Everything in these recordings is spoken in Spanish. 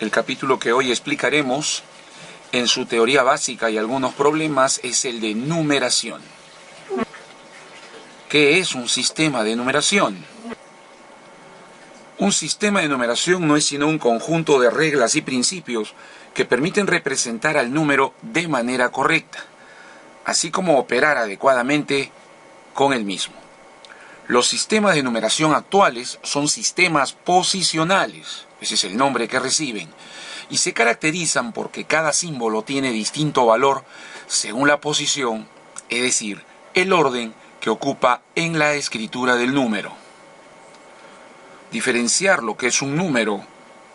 El capítulo que hoy explicaremos en su teoría básica y algunos problemas es el de numeración. ¿Qué es un sistema de numeración? Un sistema de numeración no es sino un conjunto de reglas y principios que permiten representar al número de manera correcta, así como operar adecuadamente con el mismo. Los sistemas de numeración actuales son sistemas posicionales, ese es el nombre que reciben, y se caracterizan porque cada símbolo tiene distinto valor según la posición, es decir, el orden que ocupa en la escritura del número. Diferenciar lo que es un número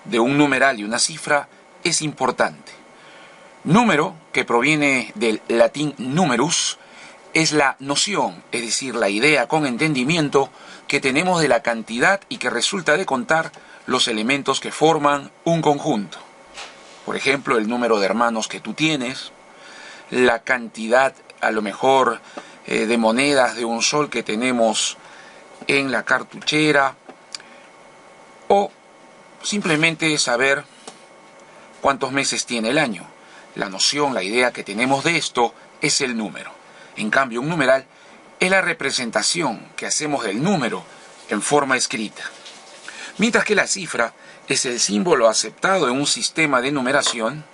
de un numeral y una cifra es importante. Número, que proviene del latín numerus, es la noción, es decir, la idea con entendimiento que tenemos de la cantidad y que resulta de contar los elementos que forman un conjunto. Por ejemplo, el número de hermanos que tú tienes, la cantidad, a lo mejor, de monedas de un sol que tenemos en la cartuchera, o simplemente saber cuántos meses tiene el año. La noción, la idea que tenemos de esto es el número. En cambio, un numeral es la representación que hacemos del número en forma escrita. Mientras que la cifra es el símbolo aceptado en un sistema de numeración.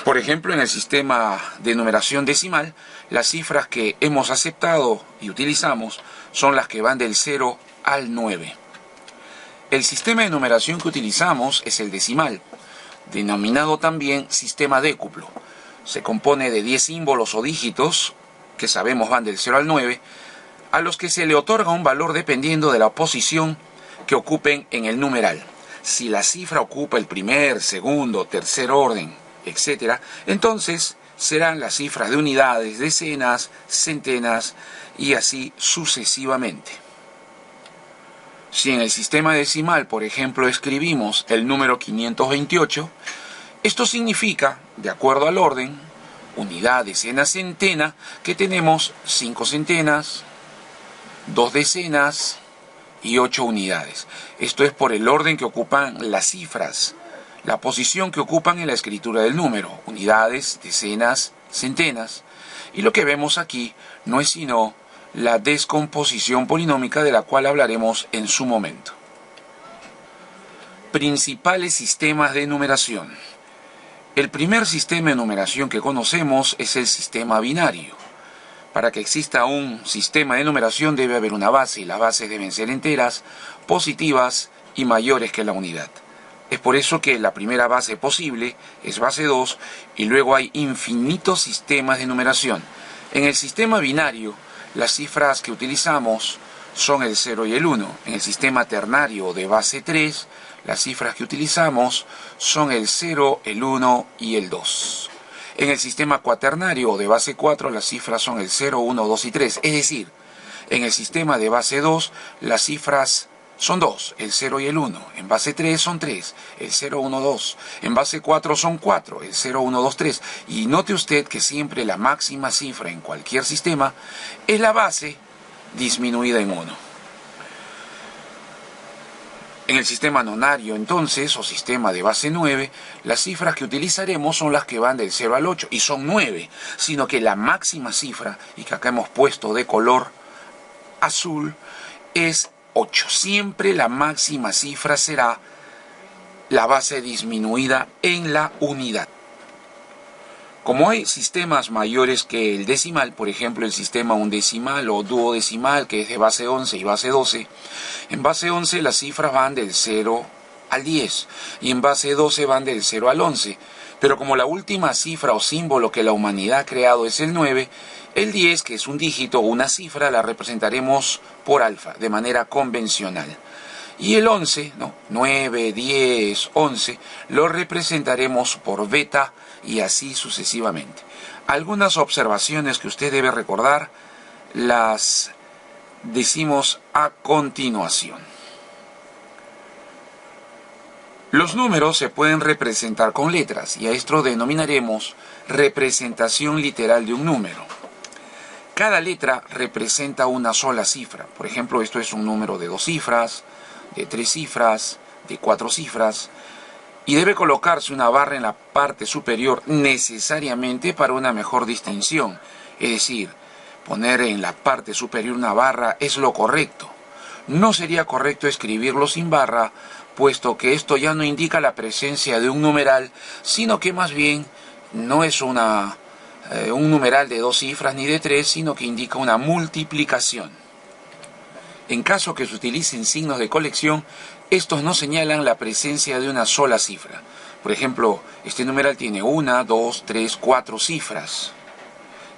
Por ejemplo, en el sistema de numeración decimal, las cifras que hemos aceptado y utilizamos son las que van del 0 al 9. El sistema de numeración que utilizamos es el decimal, denominado también sistema décuplo. Se compone de 10 símbolos o dígitos, que sabemos van del 0 al 9, a los que se le otorga un valor dependiendo de la posición que ocupen en el numeral. Si la cifra ocupa el primer, segundo, tercer orden, etc., entonces serán las cifras de unidades, decenas, centenas y así sucesivamente. Si en el sistema decimal, por ejemplo, escribimos el número 528, esto significa, de acuerdo al orden, unidad, decena, centena, que tenemos 5 centenas, 2 decenas y 8 unidades. Esto es por el orden que ocupan las cifras, la posición que ocupan en la escritura del número, unidades, decenas, centenas. Y lo que vemos aquí no es sino la descomposición polinómica de la cual hablaremos en su momento. Principales sistemas de numeración. El primer sistema de numeración que conocemos es el sistema binario. Para que exista un sistema de numeración debe haber una base, y las bases deben ser enteras, positivas y mayores que la unidad. Es por eso que la primera base posible es base 2 y luego hay infinitos sistemas de numeración. En el sistema binario, las cifras que utilizamos son el 0 y el 1. En el sistema ternario de base 3, las cifras que utilizamos son el 0, el 1 y el 2. En el sistema cuaternario de base 4, las cifras son el 0, 1, 2 y 3. Es decir, en el sistema de base 2, las cifras son 2, el 0 y el 1. En base 3 son 3, el 0, 1, 2. En base 4 son 4, el 0, 1, 2, 3. Y note usted que siempre la máxima cifra en cualquier sistema es la base disminuida en 1. En el sistema nonario, entonces, o sistema de base 9, las cifras que utilizaremos son las que van del 0 al 8, y son 9, sino que la máxima cifra, y que acá hemos puesto de color azul, es 8. Siempre la máxima cifra será la base disminuida en la unidad. Como hay sistemas mayores que el decimal, por ejemplo el sistema undecimal o duodecimal, que es de base 11 y base 12, en base 11 las cifras van del 0 al 10 y en base 12 van del 0 al 11. Pero como la última cifra o símbolo que la humanidad ha creado es el 9, el 10, que es un dígito o una cifra, la representaremos por alfa, de manera convencional. Y el 11, 9, 10, 11, lo representaremos por beta y así sucesivamente. Algunas observaciones que usted debe recordar las decimos a continuación. Los números se pueden representar con letras y a esto denominaremos representación literal de un número. Cada letra representa una sola cifra. Por ejemplo, esto es un número de 2 cifras, de 3 cifras, de 4 cifras y debe colocarse una barra en la parte superior necesariamente para una mejor distinción. Es decir, poner en la parte superior una barra es lo correcto. No sería correcto escribirlo sin barra, puesto que esto ya no indica la presencia de un numeral, sino que más bien no es un numeral de 2 cifras ni de 3, sino que indica una multiplicación. En caso que se utilicen signos de colección, estos no señalan la presencia de una sola cifra. Por ejemplo, este numeral tiene 1, 2, 3, 4 cifras.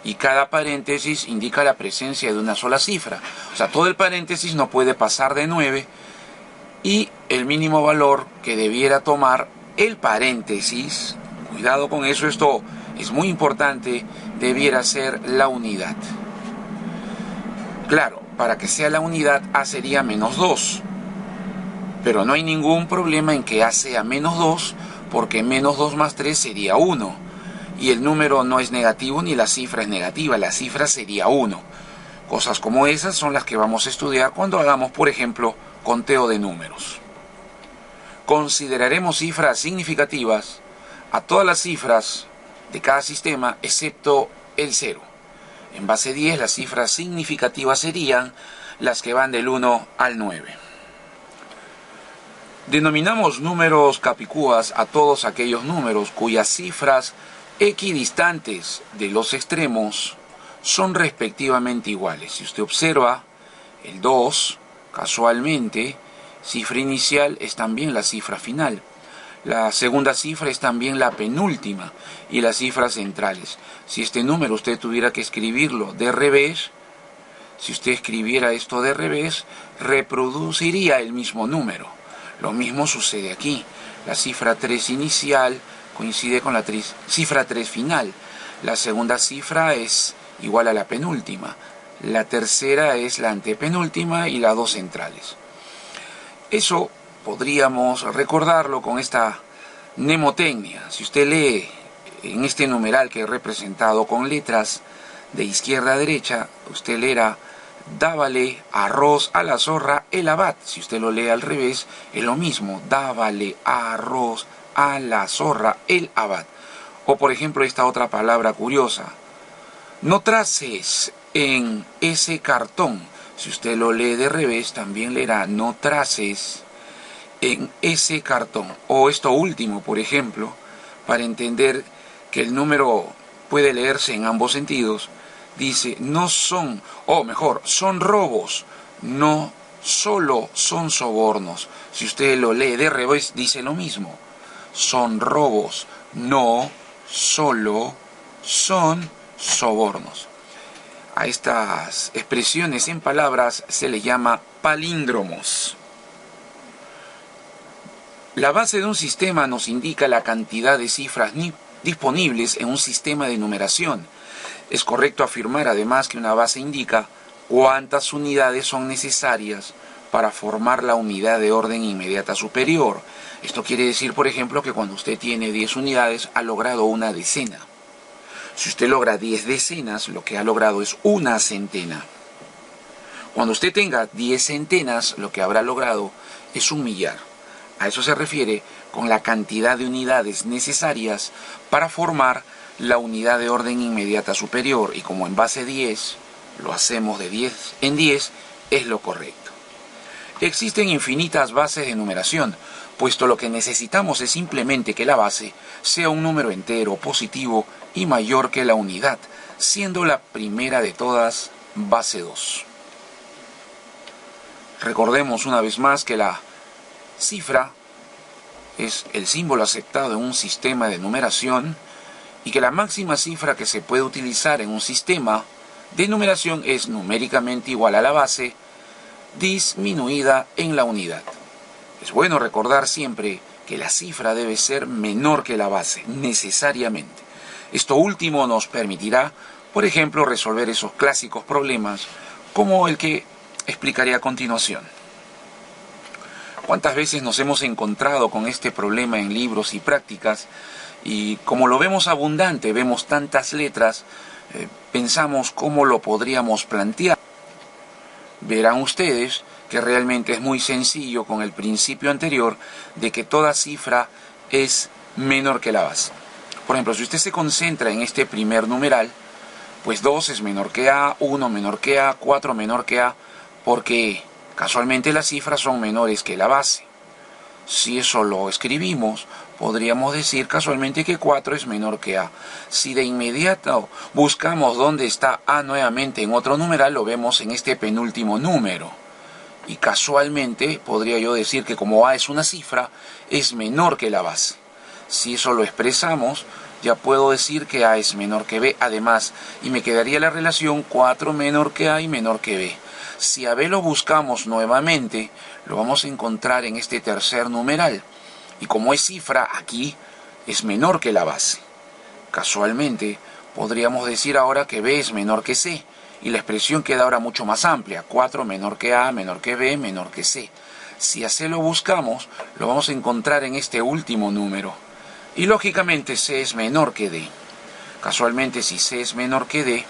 Y cada paréntesis indica la presencia de una sola cifra. O sea, todo el paréntesis no puede pasar de 9 y el mínimo valor que debiera tomar el paréntesis, cuidado con eso, esto es muy importante, debiera ser la unidad. Claro, para que sea la unidad A sería menos 2, pero no hay ningún problema en que A sea menos 2, porque menos 2 más 3 sería 1. Y el número no es negativo ni la cifra es negativa, la cifra sería 1. Cosas como esas son las que vamos a estudiar cuando hagamos, por ejemplo, conteo de números. Consideraremos cifras significativas a todas las cifras de cada sistema excepto el 0. En base 10 las cifras significativas serían las que van del 1 al 9. Denominamos números capicúas a todos aquellos números cuyas cifras equidistantes de los extremos son respectivamente iguales. Si usted observa, el 2, casualmente, cifra inicial es también la cifra final. La segunda cifra es también la penúltima y las cifras centrales. Si este número usted tuviera que escribirlo de revés, si usted escribiera esto de revés, reproduciría el mismo número. Lo mismo sucede aquí. La cifra 3 inicial coincide con la cifra 3 final. La segunda cifra es igual a la penúltima. La tercera es la antepenúltima y las 2 centrales. Eso podríamos recordarlo con esta mnemotecnia. Si usted lee en este numeral que he representado con letras de izquierda a derecha, usted leerá: dábale arroz a la zorra el abad. Si usted lo lee al revés, es lo mismo: dábale arroz a la zorra el abad. O por ejemplo esta otra palabra curiosa: no traces en ese cartón. Si usted lo lee de revés, también leerá: no traces en ese cartón. O esto último, por ejemplo, para entender que el número puede leerse en ambos sentidos, dice: no son, o mejor, son robos, no solo son sobornos. Si usted lo lee de revés, dice lo mismo: son robos, no solo son sobornos. A estas expresiones en palabras se les llama palíndromos. La base de un sistema nos indica la cantidad de cifras disponibles en un sistema de numeración. Es correcto afirmar además que una base indica cuántas unidades son necesarias para formar la unidad de orden inmediata superior. Esto quiere decir, por ejemplo, que cuando usted tiene 10 unidades ha logrado una decena. Si usted logra 10 decenas, lo que ha logrado es una centena. Cuando usted tenga 10 centenas, lo que habrá logrado es un millar. A eso se refiere con la cantidad de unidades necesarias para formar la unidad de orden inmediata superior. Y como en base 10 lo hacemos de 10 en 10, es lo correcto. Existen infinitas bases de numeración, puesto lo que necesitamos es simplemente que la base sea un número entero, positivo y mayor que la unidad, siendo la primera de todas base 2. Recordemos una vez más que la cifra es el símbolo aceptado en un sistema de numeración y que la máxima cifra que se puede utilizar en un sistema de numeración es numéricamente igual a la base disminuida en la unidad. Es bueno recordar siempre que la cifra debe ser menor que la base, necesariamente. Esto último nos permitirá, por ejemplo, resolver esos clásicos problemas como el que explicaré a continuación. ¿Cuántas veces nos hemos encontrado con este problema en libros y prácticas? Y como lo vemos abundante, vemos tantas letras, pensamos cómo lo podríamos plantear. Verán ustedes que realmente es muy sencillo con el principio anterior de que toda cifra es menor que la base. Por ejemplo, si usted se concentra en este primer numeral, pues 2 es menor que A, 1 menor que A, 4 menor que A, porque casualmente las cifras son menores que la base. Si eso lo escribimos, podríamos decir casualmente que 4 es menor que A. Si de inmediato buscamos dónde está A nuevamente en otro numeral, lo vemos en este penúltimo número. Y casualmente podría yo decir que como A es una cifra, es menor que la base. Si eso lo expresamos, ya puedo decir que A es menor que B, además, y me quedaría la relación 4 menor que A y menor que B. Si a B lo buscamos nuevamente, lo vamos a encontrar en este tercer numeral. Y como es cifra, aquí es menor que la base. Casualmente, podríamos decir ahora que B es menor que C. Y la expresión queda ahora mucho más amplia. 4 menor que A, menor que B, menor que C. Si a C lo buscamos, lo vamos a encontrar en este último número. Y lógicamente C es menor que D. Casualmente, si C es menor que D,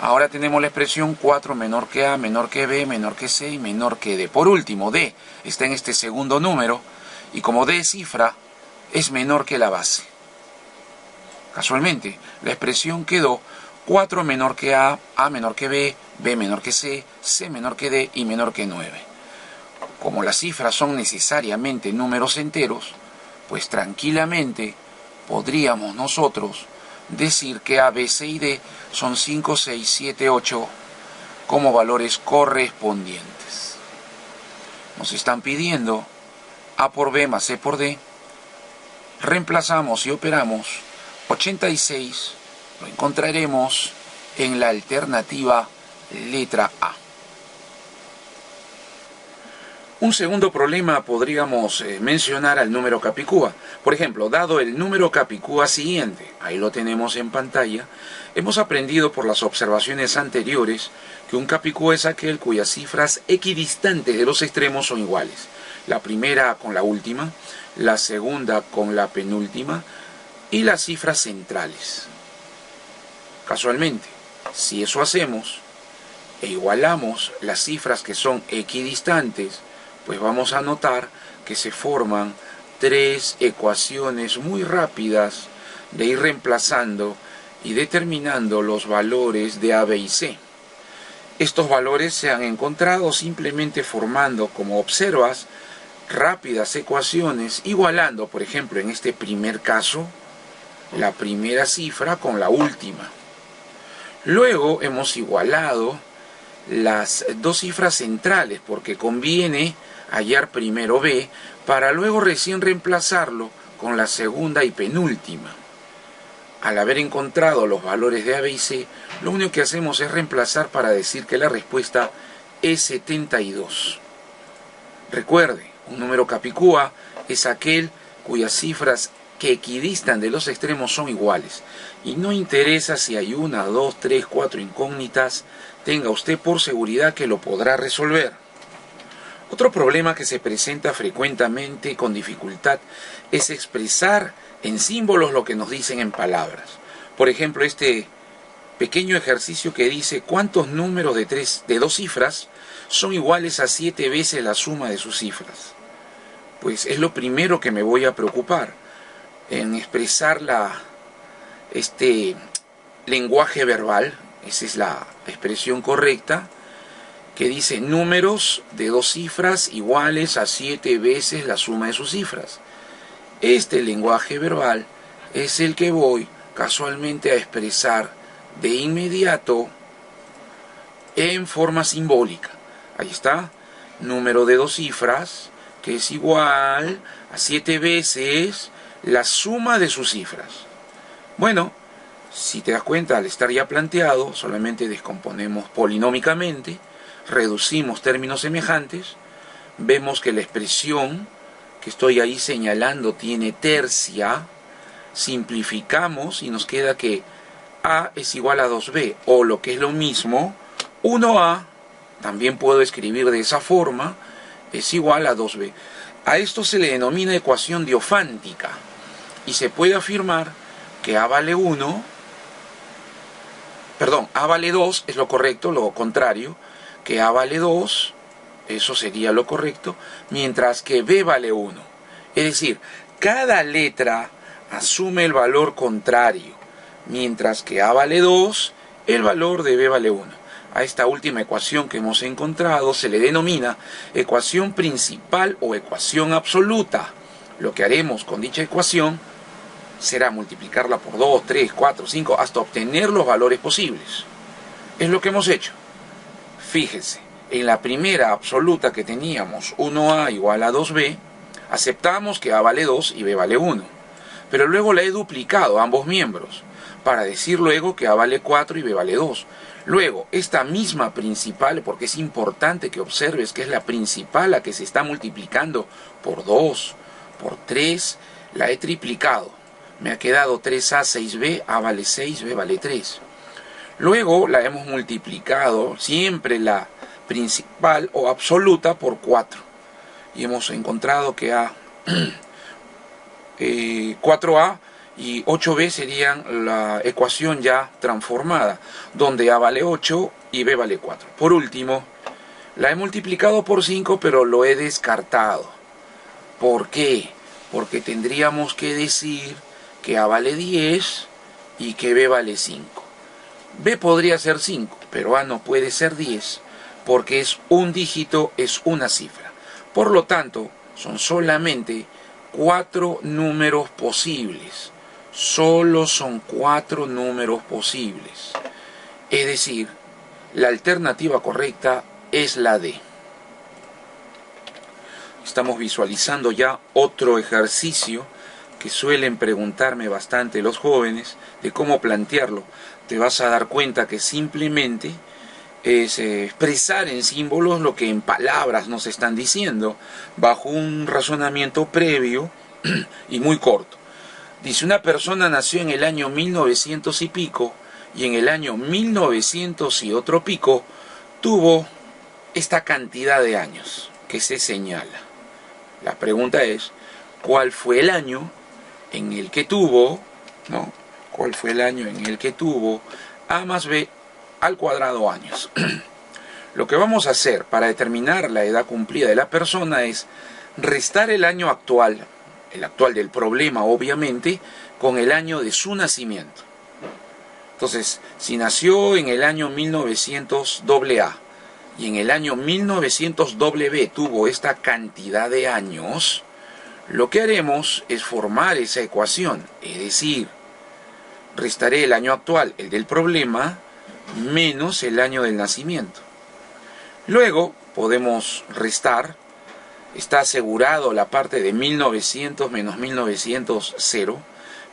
ahora tenemos la expresión 4 menor que A, menor que B, menor que C y menor que D. Por último, D está en este segundo número y como D es cifra, es menor que la base. Casualmente, la expresión quedó 4 menor que A, A menor que B, B menor que C, C menor que D y menor que 9. Como las cifras son necesariamente números enteros, pues tranquilamente podríamos nosotros decir que A, B, C y D son 5, 6, 7, 8 como valores correspondientes. Nos están pidiendo A por B más C por D. Reemplazamos y operamos. 86 lo encontraremos en la alternativa letra A. Un segundo problema podríamos mencionar al número Capicúa. Por ejemplo, dado el número Capicúa siguiente, ahí lo tenemos en pantalla, hemos aprendido por las observaciones anteriores que un Capicúa es aquel cuyas cifras equidistantes de los extremos son iguales. La primera con la última, la segunda con la penúltima y las cifras centrales. Casualmente, si eso hacemos e igualamos las cifras que son equidistantes, pues vamos a notar que se forman tres ecuaciones muy rápidas de ir reemplazando y determinando los valores de A, B y C. Estos valores se han encontrado simplemente formando, como observas, rápidas ecuaciones, igualando, por ejemplo, en este primer caso, la primera cifra con la última. Luego hemos igualado las dos cifras centrales, porque conviene hallar primero B para luego recién reemplazarlo con la segunda y penúltima. Al haber encontrado los valores de A, B y C, lo único que hacemos es reemplazar para decir que la respuesta es 72. Recuerde, un número Capicúa es aquel cuyas cifras que equidistan de los extremos son iguales. Y no interesa si hay 1, 2, 3, 4 incógnitas, tenga usted por seguridad que lo podrá resolver. Otro problema que se presenta frecuentemente con dificultad es expresar en símbolos lo que nos dicen en palabras. Por ejemplo, este pequeño ejercicio que dice cuántos números de dos cifras son iguales a 7 veces la suma de sus cifras. Pues es lo primero que me voy a preocupar en expresar este lenguaje verbal. Esa es la expresión correcta, que dice números de dos cifras iguales a 7 veces la suma de sus cifras. Este lenguaje verbal es el que voy casualmente a expresar de inmediato en forma simbólica. Ahí está, número de dos cifras que es igual a 7 veces la suma de sus cifras. Bueno, si te das cuenta, al estar ya planteado, solamente descomponemos polinómicamente, reducimos términos semejantes, vemos que la expresión que estoy ahí señalando tiene tercia, simplificamos y nos queda que A es igual a 2B, o lo que es lo mismo, 1A, también puedo escribir de esa forma, es igual a 2B. A esto se le denomina ecuación diofántica, y se puede afirmar que A vale 1, A vale 2, es lo correcto, lo contrario, que A vale 2, eso sería lo correcto, mientras que B vale 1. Es decir, cada letra asume el valor contrario, mientras que A vale 2, el valor de B vale 1. A esta última ecuación que hemos encontrado se le denomina ecuación principal o ecuación absoluta. Lo que haremos con dicha ecuación será multiplicarla por 2, 3, 4, 5, hasta obtener los valores posibles. Es lo que hemos hecho. Fíjense, en la primera absoluta que teníamos 1A igual a 2B, aceptamos que A vale 2 y B vale 1. Pero luego la he duplicado a ambos miembros, para decir luego que A vale 4 y B vale 2. Luego, esta misma principal, porque es importante que observes que es la principal la que se está multiplicando por 2, por 3, la he triplicado. Me ha quedado 3A, 6B, A vale 6, B vale 3. Luego la hemos multiplicado, siempre la principal o absoluta, por 4. Y hemos encontrado que 4A y 8B serían la ecuación ya transformada, donde A vale 8 y B vale 4. Por último, la he multiplicado por 5, pero lo he descartado. ¿Por qué? Porque tendríamos que decir que A vale 10 y que B vale 5. B podría ser 5, pero A no puede ser 10, porque es un dígito, es una cifra. Por lo tanto, son solamente 4 números posibles. Solo son 4 números posibles. Es decir, la alternativa correcta es la D. Estamos visualizando ya otro ejercicio que suelen preguntarme bastante los jóvenes de cómo plantearlo. Te vas a dar cuenta que simplemente es expresar en símbolos lo que en palabras nos están diciendo, bajo un razonamiento previo y muy corto. Dice, una persona nació en el año 1900 y pico, y en el año 1900 y otro pico tuvo esta cantidad de años que se señala. La pregunta es, ¿cuál fue el año en el que tuvo, ¿no? ¿Cuál fue el año en el que tuvo A más B al cuadrado años? Lo que vamos a hacer para determinar la edad cumplida de la persona es restar el año actual, el actual del problema obviamente, con el año de su nacimiento. Entonces, si nació en el año 1900 AA y en el año 1900 B tuvo esta cantidad de años, lo que haremos es formar esa ecuación, es decir, restaré el año actual, el del problema, menos el año del nacimiento. Luego podemos restar, está asegurado la parte de 1900 menos 1900, 0.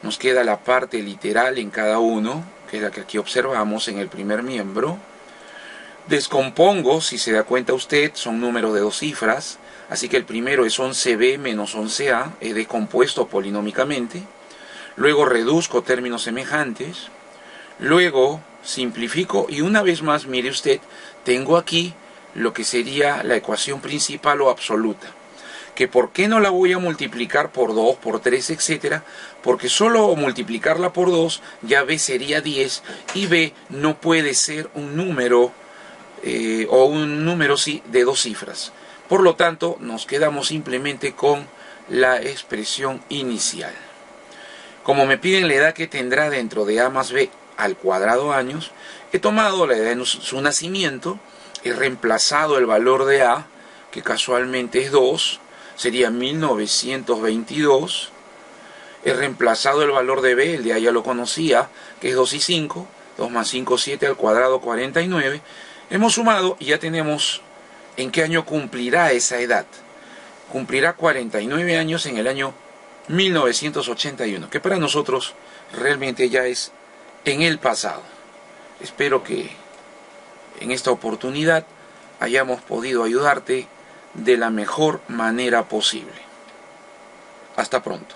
Nos queda la parte literal en cada uno, que es la que aquí observamos en el primer miembro. Descompongo, si se da cuenta usted, son números de 2 cifras, así que el primero es 11b menos 11a, es descompuesto polinómicamente. Luego reduzco términos semejantes, luego simplifico y una vez más, mire usted, tengo aquí lo que sería la ecuación principal o absoluta. Que ¿por qué no la voy a multiplicar por 2, por 3, etcétera? Porque solo multiplicarla por 2 ya B sería 10 y B no puede ser un número o un número sí de 2 cifras. Por lo tanto, nos quedamos simplemente con la expresión inicial. Como me piden la edad que tendrá dentro de A más B al cuadrado años, he tomado la edad de su nacimiento, he reemplazado el valor de A, que casualmente es 2, sería 1922, he reemplazado el valor de B, el de A ya lo conocía, que es 2 y 5, 2 más 5, 7 al cuadrado 49, hemos sumado y ya tenemos en qué año cumplirá esa edad. Cumplirá 49 años en el año 1981, que para nosotros realmente ya es en el pasado. Espero que en esta oportunidad hayamos podido ayudarte de la mejor manera posible. Hasta pronto.